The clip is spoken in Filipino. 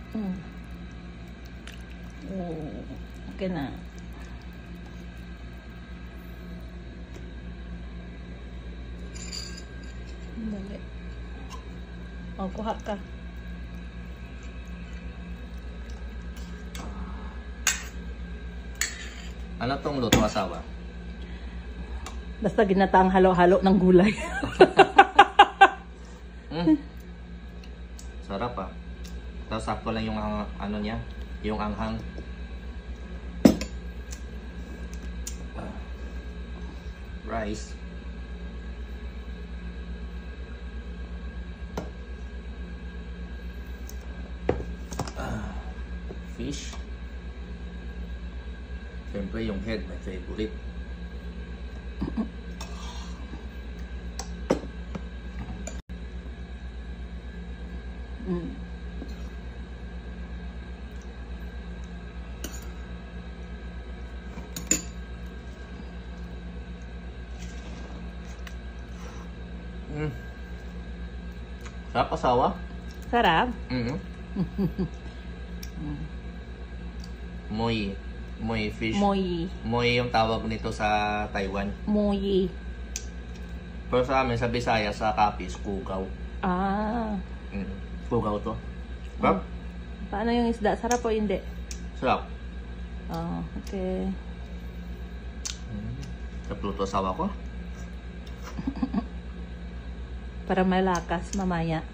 Oh, okay na. Dali. Oh, kuha ka. Ano tong luto, asawa? Basta ginataang halo-halo ng gulay. Sarap ah. Tapos sakto lang yung ano niya, yung anghang. Rice. Fish. Siyempre yung head, my favorite. Sarap, asawa? Sarap. Moy fish. Moy yung tawag nito sa Taiwan. Moy. Pero sa amin, sa Bisaya, sa Capiz, kugaw. Ah. Kugaw to. Sarap? Paano yung isda? Sarap o hindi? Sarap. Oh, okay. Sarap luto asawa ko. Para malakas mamaya.